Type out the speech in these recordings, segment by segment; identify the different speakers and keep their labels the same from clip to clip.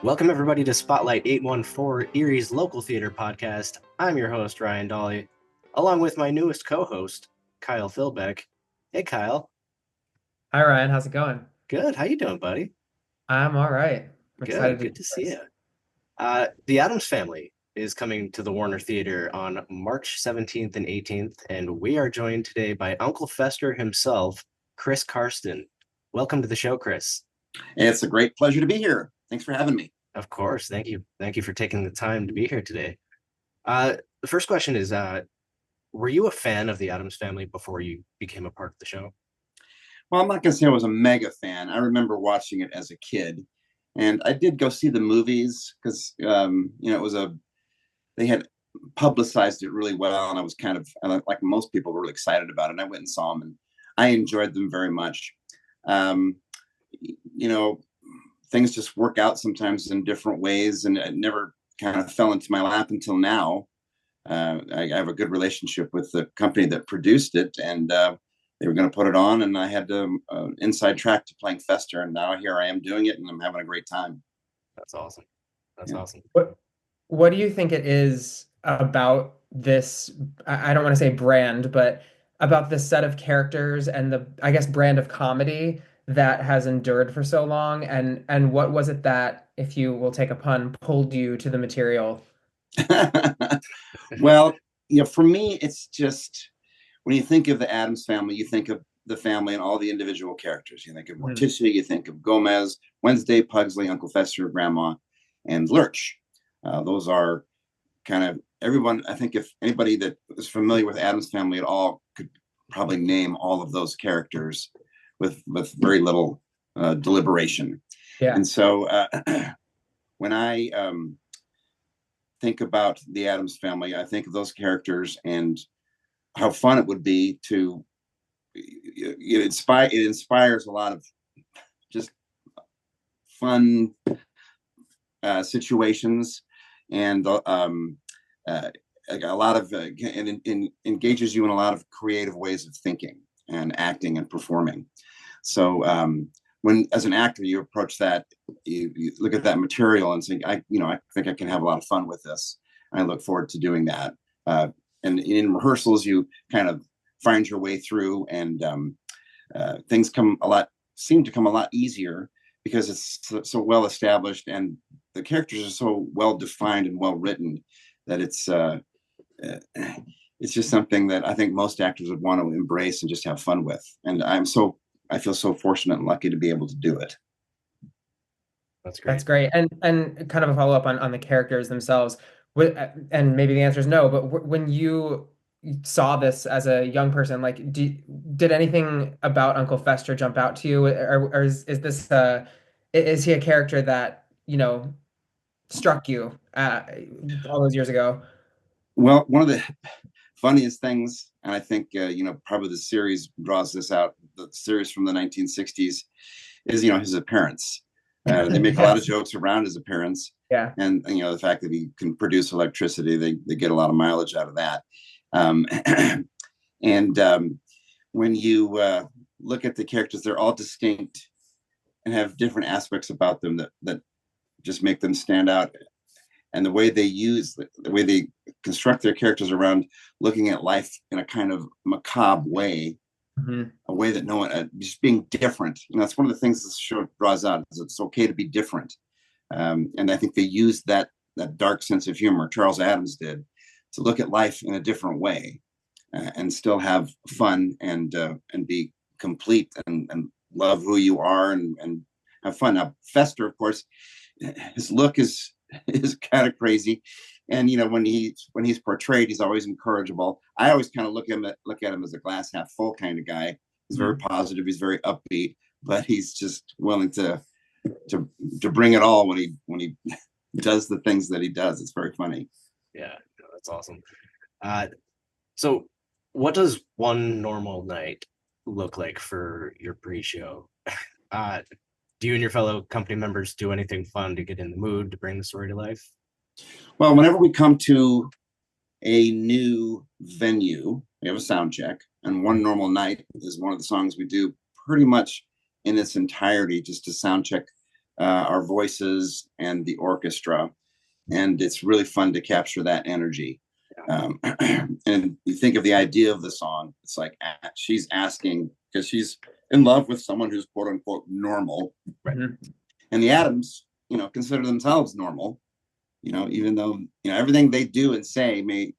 Speaker 1: Welcome, everybody, to Spotlight 814, Erie's local theater podcast. I'm your host, Ryan Dolly, along with my newest co-host, Kyle Philbeck. Hey, Kyle.
Speaker 2: Hi Ryan, how's it going?
Speaker 1: Good. How you doing, buddy?
Speaker 2: I'm all right. I'm
Speaker 1: Good.
Speaker 2: excited to
Speaker 1: Good
Speaker 2: do
Speaker 1: to see
Speaker 2: this.
Speaker 1: you. The Addams Family is coming to the Warner Theater on March 17th and 18th, and we are joined today by Uncle Fester himself, Chris Carsten. Welcome to the show, Chris.
Speaker 3: It's a great pleasure to be here. Thanks for having me.
Speaker 1: Of course. Thank you. Thank you for taking the time to be here today. The first question is, were you a fan of the Addams Family before you became a part of the show?
Speaker 3: Well, I'm not going to say I was a mega fan. I remember watching it as a kid, and I did go see the movies because they had publicized it really well, and I was kind of like most people were really excited about it. And I went and saw them, and I enjoyed them very much. Um, you know, Things just work out sometimes in different ways, and it never kind of fell into my lap until now. I have a good relationship with the company that produced it, and they were going to put it on, and I had to inside track to playing Fester, and now here I am doing it, and I'm having a great time.
Speaker 1: That's awesome. That's
Speaker 3: Yeah.
Speaker 1: awesome.
Speaker 2: What do you think it is about this? I don't want to say brand, but about this set of characters and the, I guess, brand of comedy that has endured for so long? And what was it that, if you will take a pun, pulled you to the material?
Speaker 3: Well, for me, it's just when you think of the Addams Family, you think of the family and all the individual characters. You think of
Speaker 2: Mhm.
Speaker 3: Morticia, you think of Gomez, Wednesday, Pugsley, Uncle Fester, Grandma, and Lurch. Those are kind of everyone. I think if anybody that is familiar with Addams Family at all could probably name all of those characters with very little deliberation.
Speaker 2: Yeah.
Speaker 3: And so when I think about the Addams Family, I think of those characters and how fun it would be to it inspires a lot of just fun situations, and a lot of engages you in a lot of creative ways of thinking and acting and performing. So when, as an actor, you approach that, you look at that material and think, I think I can have a lot of fun with this. And I look forward to doing that. And in rehearsals, you kind of find your way through, and things seem to come a lot easier because it's so well established, and the characters are so well defined and well written that it's just something that I think most actors would want to embrace and just have fun with. And I feel so fortunate and lucky to be able to do it.
Speaker 1: That's great.
Speaker 2: That's great. And kind of a follow-up on the characters themselves. And maybe the answer is no, but when you saw this as a young person, like, did anything about Uncle Fester jump out to you, or is this is he a character that struck you all those years ago?
Speaker 3: Well, one of the funniest things, and I think probably the series draws this out. The series from the 1960s is his appearance. They make a lot of
Speaker 2: Yes.
Speaker 3: jokes around his appearance,
Speaker 2: Yeah.
Speaker 3: and the fact that he can produce electricity, they get a lot of mileage out of that. Um, and when you look at the characters, they're all distinct and have different aspects about them that just make them stand out. And the way they construct their characters around looking at life in a kind of macabre way,
Speaker 2: Mhm.
Speaker 3: a way that no one, just being different. And that's one of the things this show draws out, is it's okay to be different. And I think they used that dark sense of humor, Charles Addams did, to look at life in a different way, and still have fun, and be complete, and love who you are, and have fun. Now, Fester, of course, his look is kind of crazy, and when he's portrayed, he's always incorrigible. I always kind of look at him as a glass half full kind of guy. He's very positive, he's very upbeat, but he's just willing to bring it all when he does the things that he does. It's very funny.
Speaker 1: Yeah, that's awesome. So what does one normal night look like for your pre-show? Do you and your fellow company members do anything fun to get in the mood, to bring the story to life?
Speaker 3: Well, whenever we come to a new venue, we have a sound check, and One Normal Night is one of the songs we do pretty much in its entirety, just to sound check our voices, and the orchestra. And it's really fun to capture that energy. And you think of the idea of the song, it's like she's asking, because she's in love with someone who's quote unquote normal.
Speaker 1: Right.
Speaker 3: And the Addams, consider themselves normal, even though, everything they do and say may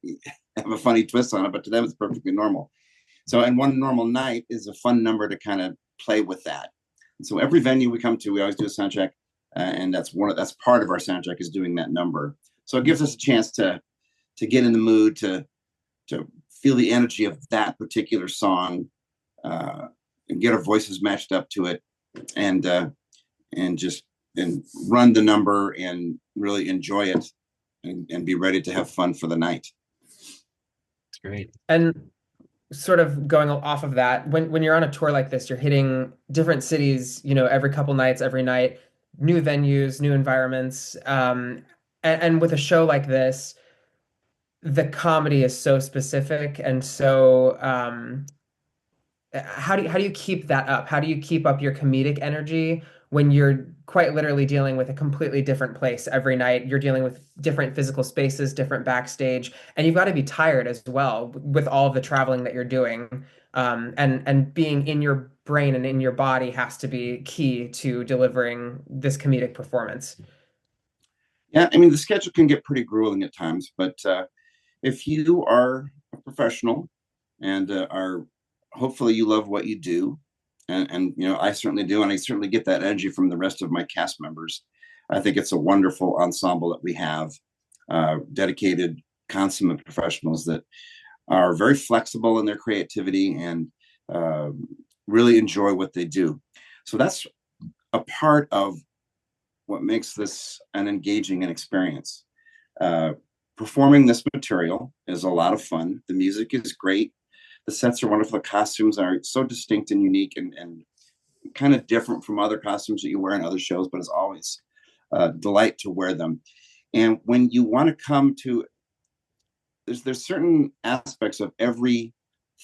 Speaker 3: have a funny twist on it, but to them it's perfectly normal. So, and One Normal Night is a fun number to kind of play with that. And so every venue we come to, we always do a sound check, and that's part of our sound check is doing that number. So it gives us a chance to get in the mood, to feel the energy of that particular song, and get our voices matched up to it, and run the number and really enjoy it, and be ready to have fun for the night.
Speaker 1: It's great.
Speaker 2: And sort of going off of that, when you're on a tour like this, you're hitting different cities, every couple nights, every night, new venues, new environments. And with a show like this, the comedy is so specific, and so how do you keep that up? How do you keep up your comedic energy when you're quite literally dealing with a completely different place every night? You're dealing with different physical spaces, different backstage, and you've got to be tired as well with all of the traveling that you're doing. And being in your brain and in your body has to be key to delivering this comedic performance.
Speaker 3: Yeah, I mean, the schedule can get pretty grueling at times, but if you are a professional and hopefully you love what you do, and I certainly do, and I certainly get that energy from the rest of my cast members. I think it's a wonderful ensemble that we have, dedicated, consummate professionals that are very flexible in their creativity and really enjoy what they do. So that's a part of what makes this an engaging experience. Performing this material is a lot of fun. The music is great. The sets are wonderful. The costumes are so distinct and unique, and kind of different from other costumes that you wear in other shows, but it's always a delight to wear them. And when you want to come to, there's certain aspects of every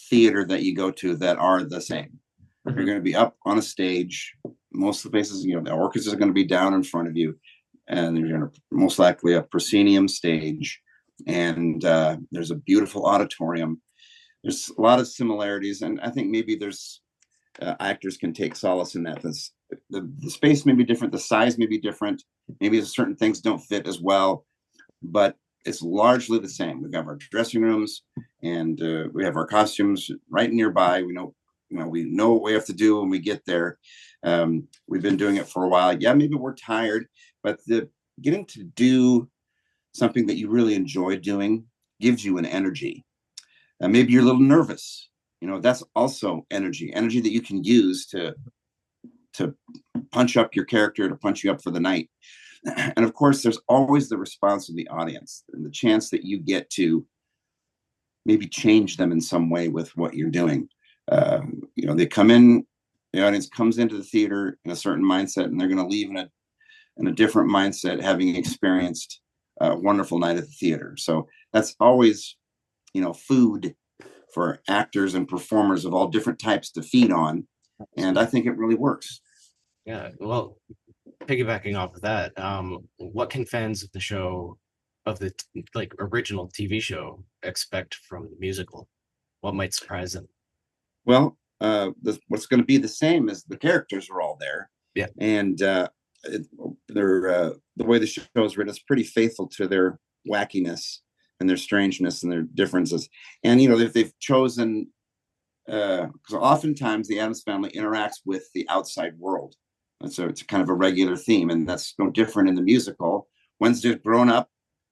Speaker 3: theater that you go to that are the same. Mm-hmm. You're going to be up on a stage. Most of the places, the orchestra is going to be down in front of you, and you're going to most likely a proscenium stage, and there's a beautiful auditorium. There's a lot of similarities, and I think maybe there's actors can take solace in that. The space may be different, the size may be different, maybe certain things don't fit as well, but it's largely the same. We have our dressing rooms, and we have our costumes right nearby. We know what we have to do when we get there. We've been doing it for a while. Yeah, maybe we're tired, but getting to do something that you really enjoy doing gives you an energy. Maybe you're a little nervous. That's also energy that you can use to punch up your character, to punch you up for the night. And of course, there's always the response of the audience and the chance that you get to maybe change them in some way with what you're doing. They come in, the audience comes into the theater in a certain mindset, and they're going to leave in a different mindset, having experienced a wonderful night at the theater. So that's always, food for actors and performers of all different types to feed on. And I think it really works.
Speaker 1: Yeah. Well, piggybacking off of that, what can fans of the show, of the original TV show, expect from the musical? What might surprise them?
Speaker 3: Well, what's going to be the same is the characters are all there.
Speaker 1: Yeah. And
Speaker 3: they're the way the show is written is pretty faithful to their wackiness and their strangeness and their differences. And they've chosen, because oftentimes the Addams family interacts with the outside world, and so it's kind of a regular theme, and that's no different in the musical. Wednesday's grown up,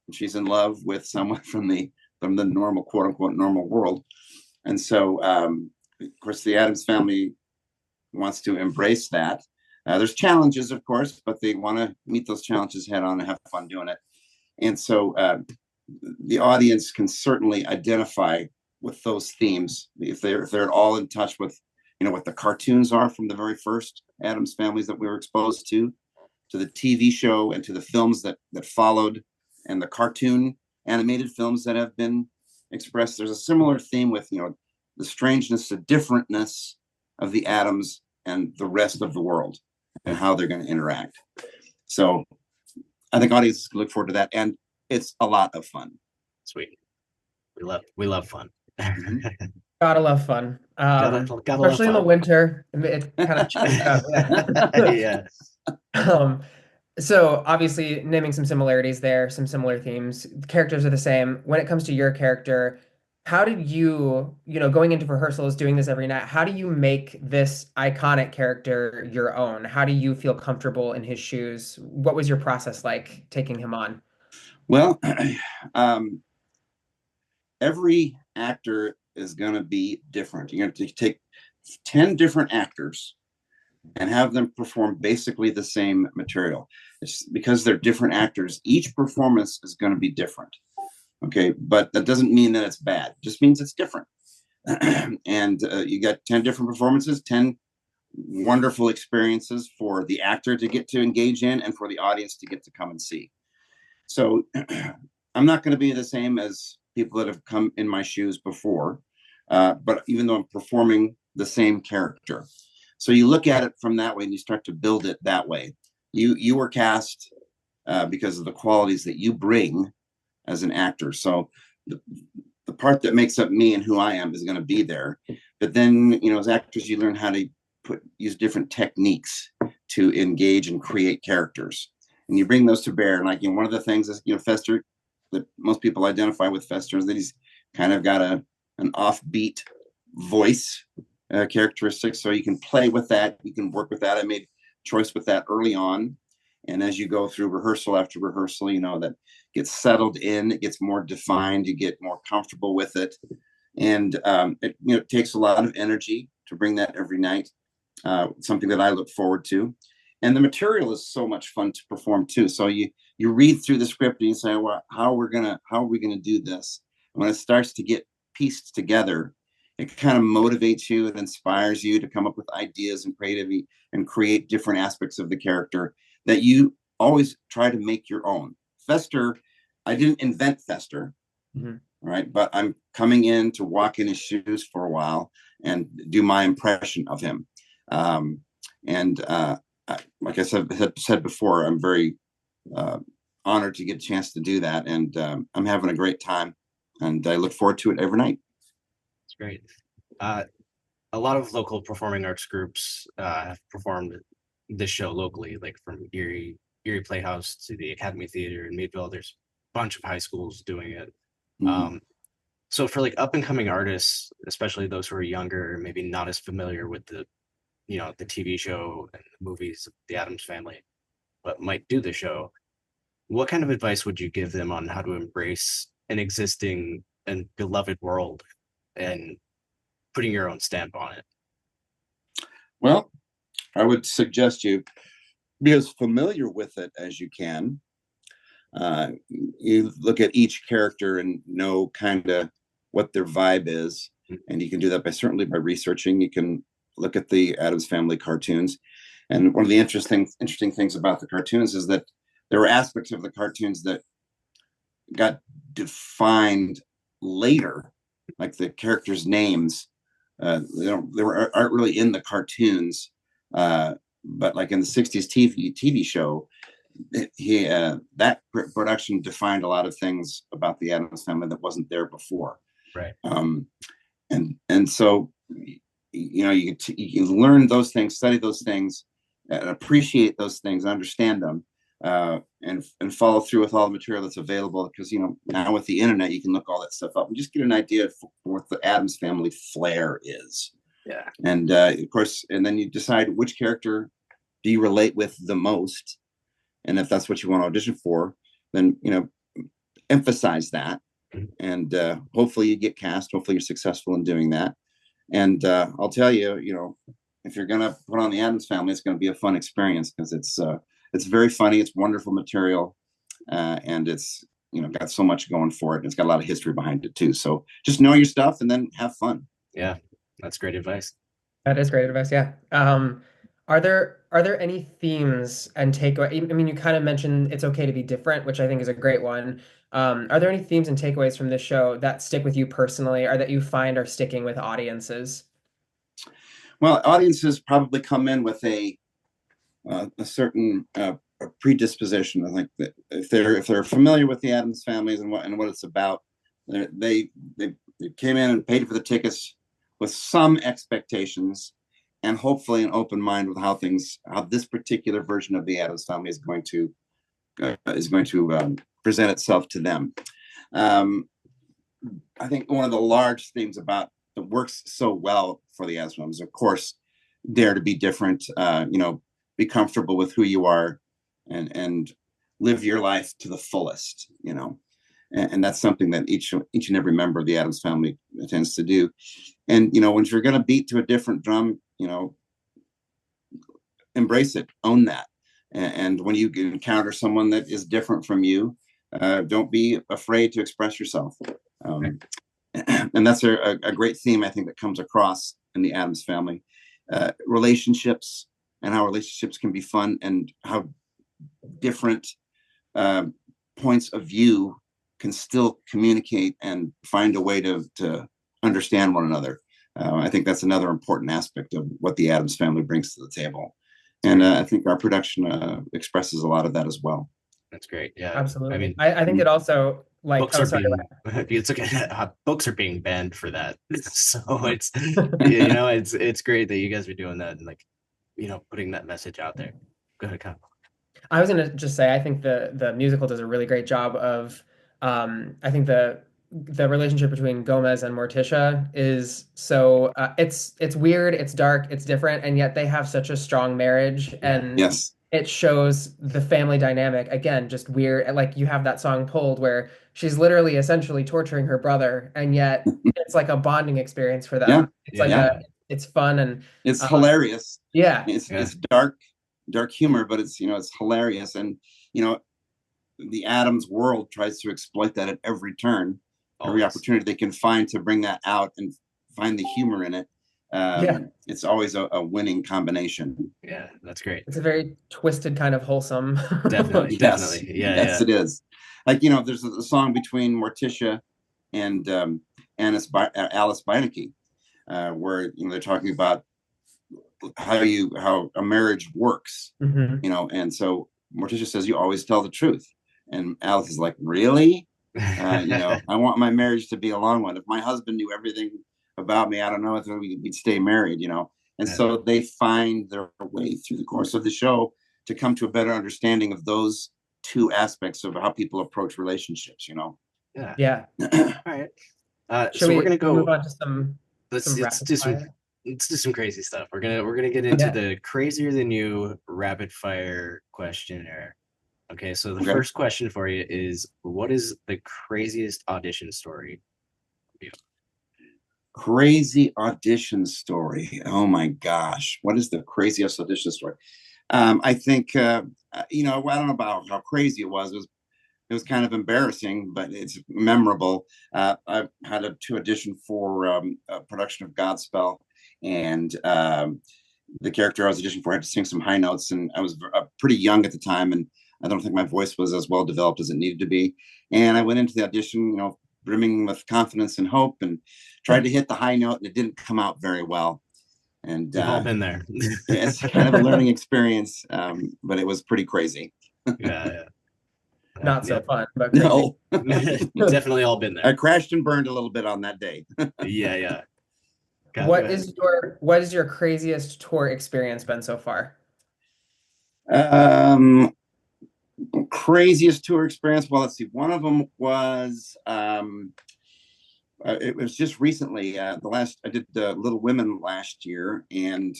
Speaker 3: and she's in love with someone from the normal, quote unquote, normal world. And so of course the Addams family wants to embrace that. There's challenges, of course, but they want to meet those challenges head on and have fun doing it. And so the audience can certainly identify with those themes if they're at all in touch with what the cartoons are from the very first Addams families that we were exposed to the TV show, and to the films that followed, and the cartoon animated films that have been expressed. There's a similar theme with the strangeness, the differentness of the Addams and the rest of the world. and how they're going to interact. So I think audiences can look forward to that, and it's a lot of fun.
Speaker 1: Sweet. We love fun.
Speaker 2: Gotta love fun.
Speaker 1: Gotta love
Speaker 2: Especially in the
Speaker 1: fun.
Speaker 2: winter. It kind of chills out. Yeah.
Speaker 1: Yeah.
Speaker 2: So obviously naming some similarities there, some similar themes. The characters are the same. When it comes to your character, how did going into rehearsals, doing this every night, how do you make this iconic character your own? How do you feel comfortable in his shoes? What was your process like taking him on?
Speaker 3: Well, every actor is going to be different. You're going to take 10 different actors and have them perform basically the same material. It's because they're different actors. Each performance is going to be different. Okay. But that doesn't mean that it's bad. It just means it's different. And you got 10 different performances, 10 wonderful experiences for the actor to get to engage in and for the audience to get to come and see. So I'm not going to be the same as people that have come in my shoes before, but even though I'm performing the same character. So you look at it from that way and you start to build it that way. You were cast because of the qualities that you bring as an actor. So the part that makes up me and who I am is going to be there. But then, as actors, you learn how to use different techniques to engage and create characters. And you bring those to bear. And one of the things is, Fester, that most people identify with Fester, is that he's kind of got an offbeat voice characteristic. So you can play with that. You can work with that. I made choice with that early on. And as you go through rehearsal after rehearsal, that gets settled in, it gets more defined, you get more comfortable with it. And it takes a lot of energy to bring that every night. Something that I look forward to. And the material is so much fun to perform too. So you read through the script and you say, well, how are we gonna do this? And when it starts to get pieced together, it kind of motivates you, it inspires you to come up with ideas and creativity and create different aspects of the character that you always try to make your own. Fester, I didn't invent Fester, right? But I'm coming in to walk in his shoes for a while and do my impression of him. Like I said before, I'm very honored to get a chance to do that, and I'm having a great time, and I look forward to it every night.
Speaker 1: It's great. A lot of local performing arts groups have performed this show locally, like from Erie Playhouse to the Academy Theater in Meadville. There's a bunch of high schools doing it. So for like up and coming artists, especially those who are younger, maybe not as familiar with the TV show and the movies of the Addams Family, but might do the show, what kind of advice would you give them on how to embrace an existing and beloved world and putting your own stamp on it?
Speaker 3: Well, I would suggest you be as familiar with it as you can. You look at each character and know kind of what their vibe is, and you can do that certainly by researching. You can look at the Addams Family cartoons, and one of the interesting things about the cartoons is that there were aspects of the cartoons that got defined later, like the characters' names. They aren't really in the cartoons, but like in the '60s TV show, that production defined a lot of things about the Addams Family that wasn't there before.
Speaker 1: Right.
Speaker 3: And so you can learn those things, study those things, and appreciate those things, understand them, and follow through with all the material that's available. Because now with the internet, you can look all that stuff up and just get an idea for what the Addams Family flair is.
Speaker 1: Yeah.
Speaker 3: And of course, and then you decide which character do you relate with the most, and if that's what you want to audition for, then emphasize that, and hopefully you get cast. Hopefully you're successful in doing that. And I'll tell you, if you're gonna put on the Addams Family, it's going to be a fun experience because it's very funny. It's wonderful material, and it's got so much going for it. And it's got a lot of history behind it too. So just know your stuff and then have fun.
Speaker 1: Yeah, that's great advice.
Speaker 2: That is great advice. Yeah. Are there any themes and takeaway? I mean, you kind of mentioned it's okay to be different, which I think is a great one. Are there any themes and takeaways from this show that stick with you personally, or that you find are sticking with audiences?
Speaker 3: Well, audiences probably come in with a a certain a predisposition. I think that if they're familiar with the Addams families and what it's about, they came in and paid for the tickets with some expectations and hopefully an open mind with how this particular version of the Addams family is going to present itself to them. I think one of the large themes about that works so well for the Addams family is, of course, dare to be different. Be comfortable with who you are, and live your life to the fullest. And that's something that each and every member of the Addams family tends to do. And when you're going to beat to a different drum, embrace it, own that. And when you encounter someone that is different from you, don't be afraid to express yourself. And that's a great theme, I think, that comes across in the Addams family. Relationships and how relationships can be fun, and how different points of view can still communicate and find a way to understand one another. I think that's another important aspect of what the Addams family brings to the table. And I think our production expresses a lot of that as well.
Speaker 1: That's great. Yeah,
Speaker 2: Absolutely.
Speaker 1: I mean,
Speaker 2: I think it also, like,
Speaker 1: books it's okay. Books are being banned for that, so it's it's great that you guys are doing that and, like, putting that message out there. Go ahead, Kyle.
Speaker 2: I was gonna just say, I think the musical does a really great job of, I think the relationship between Gomez and Morticia is so it's weird, it's dark, it's different, and yet they have such a strong marriage, and
Speaker 3: yes,
Speaker 2: it shows the family dynamic. Again, just weird. Like, you have that song Pulled where she's literally essentially torturing her brother, and yet it's like a bonding experience for them.
Speaker 3: Yeah.
Speaker 2: It's like it's fun, and
Speaker 3: it's hilarious.
Speaker 2: Yeah.
Speaker 3: It's dark humor, but it's hilarious. And the Addams world tries to exploit that at every turn, every opportunity they can find to bring that out and find the humor in it. It's always a winning combination.
Speaker 1: Yeah, that's great.
Speaker 2: It's a very twisted, kind of wholesome.
Speaker 1: Definitely.
Speaker 3: Yes, it is. Like, there's a song between Morticia and Alice Beinecke, where they're talking about how a marriage works.
Speaker 2: Mm-hmm.
Speaker 3: And so Morticia says, "You always tell the truth," and Alice is like, "Really? I want my marriage to be a long one. If my husband knew everything about me, I don't know if we'd stay married." And so they find their way through the course of the show to come to a better understanding of those two aspects of how people approach relationships.
Speaker 2: Yeah.
Speaker 1: All right. So we're gonna go
Speaker 2: move on to some
Speaker 1: let's do some crazy stuff. We're gonna get into the crazier than you rapid fire questionnaire. Okay, so the first question for you is, what is the craziest audition story?
Speaker 3: Crazy audition story. Oh my gosh, what is the craziest audition story? I think I don't know about how crazy it was. It was kind of embarrassing, but it's memorable. I had to audition for a production of Godspell, and the character I was auditioning for had to sing some high notes, and I was pretty young at the time, and I don't think my voice was as well developed as it needed to be. And I went into the audition, brimming with confidence and hope, and tried to hit the high note, and it didn't come out very well. And
Speaker 1: we've all been there.
Speaker 3: It's kind of a learning experience, but it was pretty crazy.
Speaker 1: Yeah.
Speaker 2: Not so fun, but crazy.
Speaker 3: No.
Speaker 1: Definitely all been there.
Speaker 3: I crashed and burned a little bit on that day.
Speaker 1: Yeah. God,
Speaker 2: what is your craziest tour experience been so far?
Speaker 3: Craziest tour experience. Well, let's see. One of them was it was just recently. I did Little Women last year, and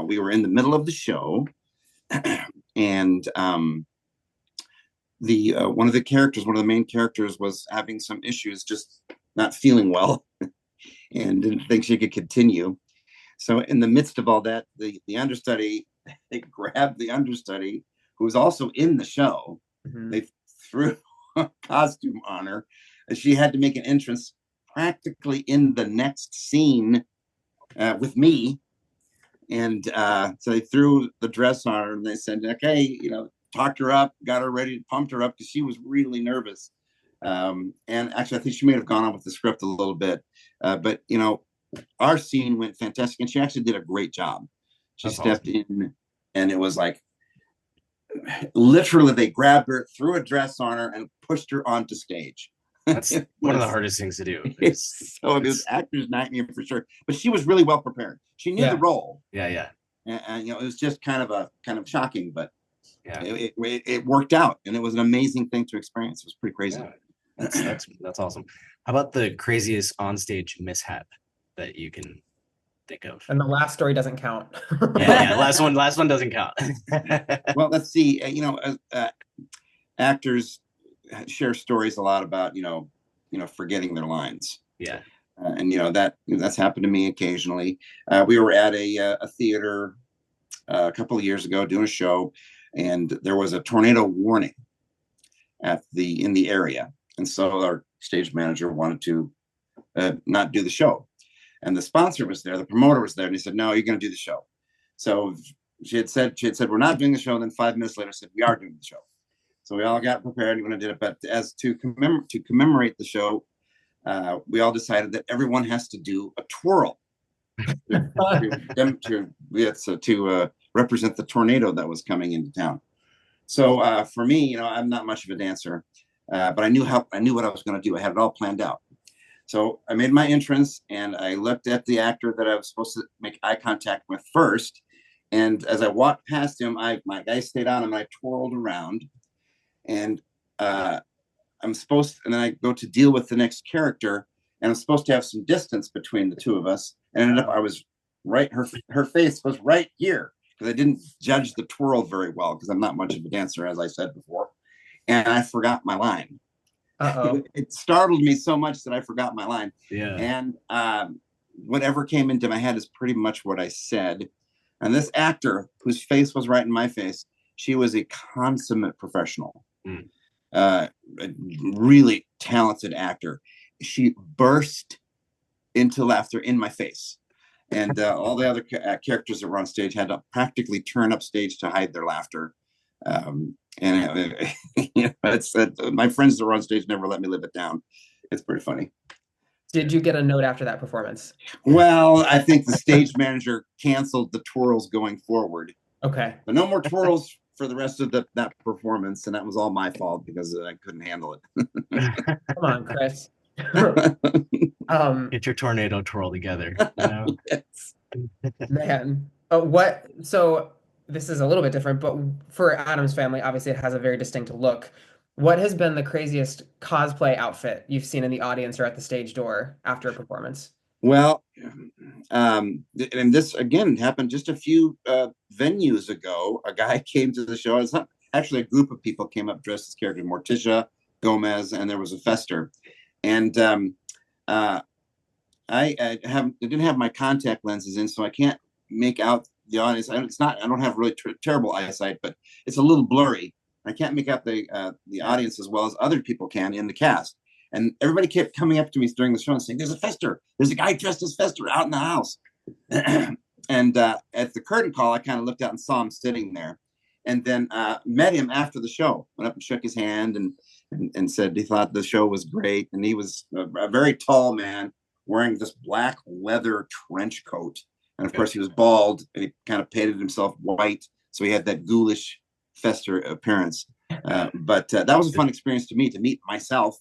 Speaker 3: we were in the middle of the show, and one of the main characters was having some issues, just not feeling well, and didn't think she could continue. So in the midst of all that, the understudy, they grabbed the understudy, who was also in the show. Mm-hmm. They threw a costume on her, and she had to make an entrance practically in the next scene with me. And so they threw the dress on her, and they said, "Okay, talked her up, got her ready, pumped her up," because she was really nervous. And actually, I think she may have gone on with the script a little bit, but our scene went fantastic, and she actually did a great job. She stepped in, and it was like, literally they grabbed her, threw a dress on her, and pushed her onto stage.
Speaker 1: That's one of the hardest things to do.
Speaker 3: So it was actor's nightmare for sure. But she was really well prepared. She knew the role.
Speaker 1: Yeah.
Speaker 3: And it was just kind of shocking, but
Speaker 1: yeah,
Speaker 3: it worked out, and it was an amazing thing to experience. It was pretty crazy.
Speaker 1: Yeah. That's awesome. How about the craziest onstage mishap that you can think of?
Speaker 2: And the last story doesn't count.
Speaker 1: yeah. Last one doesn't count.
Speaker 3: Well, let's see. Actors share stories a lot about forgetting their lines.
Speaker 1: Yeah.
Speaker 3: And that's happened to me occasionally. We were at a theater a couple of years ago doing a show, and there was a tornado warning in the area, and so our stage manager wanted to not do the show, and the sponsor was there, the promoter was there, and he said, "No, you're going to do the show." So she had said we're not doing the show, and then 5 minutes later said we are doing the show. So we all got prepared and we did it, but as to commemorate the show, we all decided that everyone has to do a twirl to represent the tornado that was coming into town. So for me, I'm not much of a dancer, but I knew what I was going to do. I had it all planned out. So I made my entrance, and I looked at the actor that I was supposed to make eye contact with first. And as I walked past him, my eyes stayed on him, and I twirled around. And and then I go to deal with the next character, and I'm supposed to have some distance between the two of us. And ended up, I was right, her face was right here, because I didn't judge the twirl very well, because I'm not much of a dancer, as I said before. And I forgot my line. It startled me so much that I forgot my line.
Speaker 1: Yeah.
Speaker 3: And whatever came into my head is pretty much what I said. And this actor, whose face was right in my face, she was a consummate professional. A really talented actor. She burst into laughter in my face, and all the other characters that were on stage had to practically turn up stage to hide their laughter. My friends that were on stage never let me live it down. It's pretty funny.
Speaker 2: Did you get a note after that performance?
Speaker 3: Well, I think the stage manager canceled the twirls going forward.
Speaker 2: Okay.
Speaker 3: But no more twirls for the rest of that performance, and that was all my fault because I couldn't handle it.
Speaker 2: Come on, Chris.
Speaker 1: Get your tornado twirl together.
Speaker 3: Yes.
Speaker 2: Man, so this is a little bit different, but for Addams Family, obviously it has a very distinct look. What has been the craziest cosplay outfit you've seen in the audience or at the stage door after a performance?
Speaker 3: Well, and this again happened just a few venues ago. A guy came to the show. It's not actually, a group of people came up dressed as characters: Morticia, Gomez, and there was a Fester. And I didn't have my contact lenses in, so I can't make out the audience. I don't have really terrible eyesight, but it's a little blurry. I can't make out the audience as well as other people can in the cast. And everybody kept coming up to me during the show and saying, "There's a Fester. There's a guy dressed as Fester out in the house." And at the curtain call, I kind of looked out and saw him sitting there, and then met him after the show. Went up and shook his hand and said he thought the show was great. And he was a very tall man wearing this black leather trench coat. And of course, he was bald, and he kind of painted himself white, so he had that ghoulish Fester appearance. But that was a fun experience to meet myself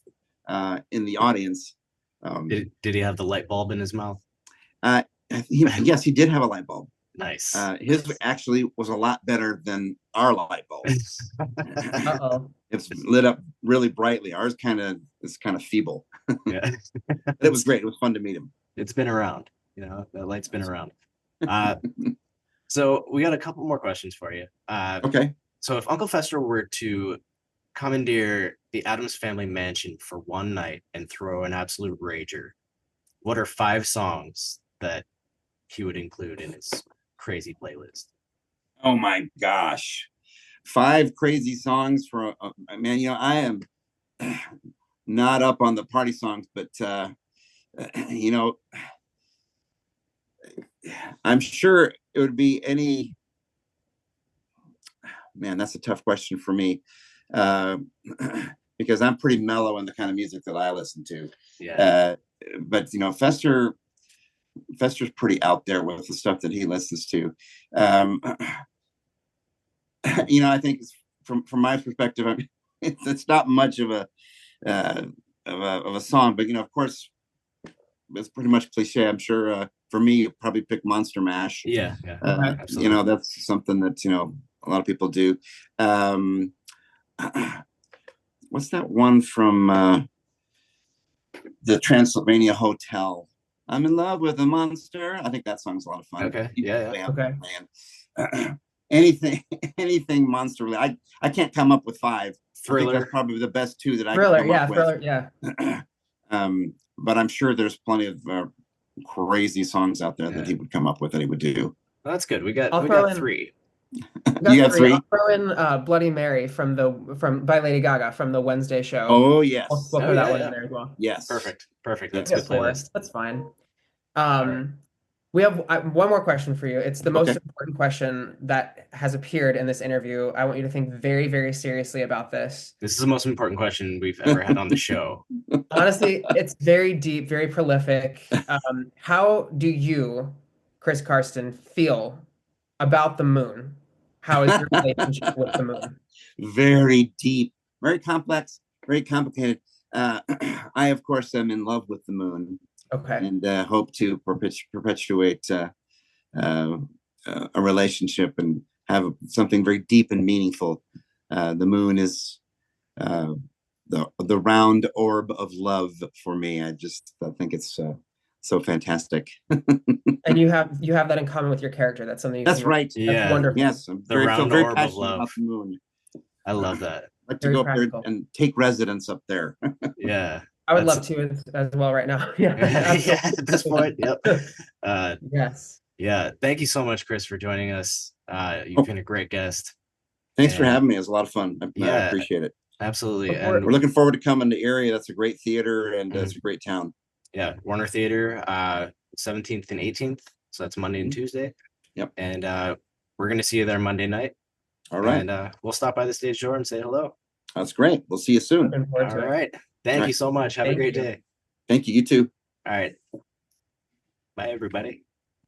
Speaker 3: in the audience.
Speaker 1: Did he have the light bulb in his mouth?
Speaker 3: Yes, he did have a light bulb.
Speaker 1: Nice.
Speaker 3: His actually was a lot better than our light bulb. It's lit up really brightly. Ours is kind of feeble.
Speaker 1: Yeah.
Speaker 3: It was great. It was fun to meet him.
Speaker 1: It's been around. That light's been around. So we got a couple more questions for you.
Speaker 3: Okay.
Speaker 1: So if Uncle Fester were to commandeer the Addams Family Mansion for one night and throw an absolute rager, what are 5 songs that he would include in his crazy playlist?
Speaker 3: Oh my gosh. 5 crazy songs for man, I am not up on the party songs, but I'm sure it would be any. Man, that's a tough question for me, because I'm pretty mellow in the kind of music that I listen to.
Speaker 1: Yeah.
Speaker 3: But Fester's pretty out there with the stuff that he listens to. I think from my perspective, I mean, it's not much of a song, but of course, it's pretty much cliche. I'm sure for me, you'll probably pick Monster Mash.
Speaker 1: Yeah, absolutely.
Speaker 3: That's something that a lot of people do. What's that one from the Transylvania Hotel? I'm in love with a monster. I think that song's a lot of fun.
Speaker 1: Okay. Yeah.
Speaker 2: Okay.
Speaker 3: Anything monster related. I can't come up with five.
Speaker 1: Thriller.
Speaker 3: I think that's probably the best two that I
Speaker 2: Thriller,
Speaker 3: can come up
Speaker 2: Thriller,
Speaker 3: with. But I'm sure there's plenty of crazy songs out there that he would come up with that he would do.
Speaker 1: Well, that's good. We got three.
Speaker 3: You got three?
Speaker 2: I'll throw in Bloody Mary by Lady Gaga from the Wednesday show.
Speaker 3: Oh yes.
Speaker 2: We'll put that one in there as well.
Speaker 3: Yes.
Speaker 1: Perfect.
Speaker 2: That's a good playlist. That's fine. We have one more question for you. It's the most important question that has appeared in this interview. I want you to think very, very seriously about this.
Speaker 1: This is the most important question we've ever had on the show.
Speaker 2: Honestly, it's very deep, very prolific. How do you, Chris Carsten, feel about the moon? How is your relationship with the moon?
Speaker 3: Very deep, very complex, very complicated. I, of course, am in love with the moon.
Speaker 2: Okay.
Speaker 3: And hope to perpetuate a relationship and have something very deep and meaningful. The moon is the round orb of love for me. I think it's so fantastic.
Speaker 2: And you have that in common with your character. That's something.
Speaker 3: That's right.
Speaker 2: That's wonderful.
Speaker 3: Yes, I'm
Speaker 1: very
Speaker 3: passionate
Speaker 1: of love.
Speaker 3: about the moon.
Speaker 1: I love that.
Speaker 3: I'd like to go up there and take residence up there.
Speaker 1: Yeah.
Speaker 2: I would love to as well right now. Yeah.
Speaker 1: At this point. Yep.
Speaker 2: Yes.
Speaker 1: Yeah. Thank you so much, Chris, for joining us. You've been a great guest.
Speaker 3: Thanks for having me. It was a lot of fun. I appreciate it.
Speaker 1: Absolutely.
Speaker 3: And we're looking forward to coming to Erie. That's a great theater and it's a great town.
Speaker 1: Yeah. Warner Theater, 17th and 18th. So that's Monday and Tuesday.
Speaker 3: Yep.
Speaker 1: And we're going to see you there Monday night.
Speaker 3: All right.
Speaker 1: And we'll stop by the stage door and say hello.
Speaker 3: That's great. We'll see you soon.
Speaker 1: All right. Thank you so much. Have a great day.
Speaker 3: Thank you. You too.
Speaker 1: All right. Bye, everybody.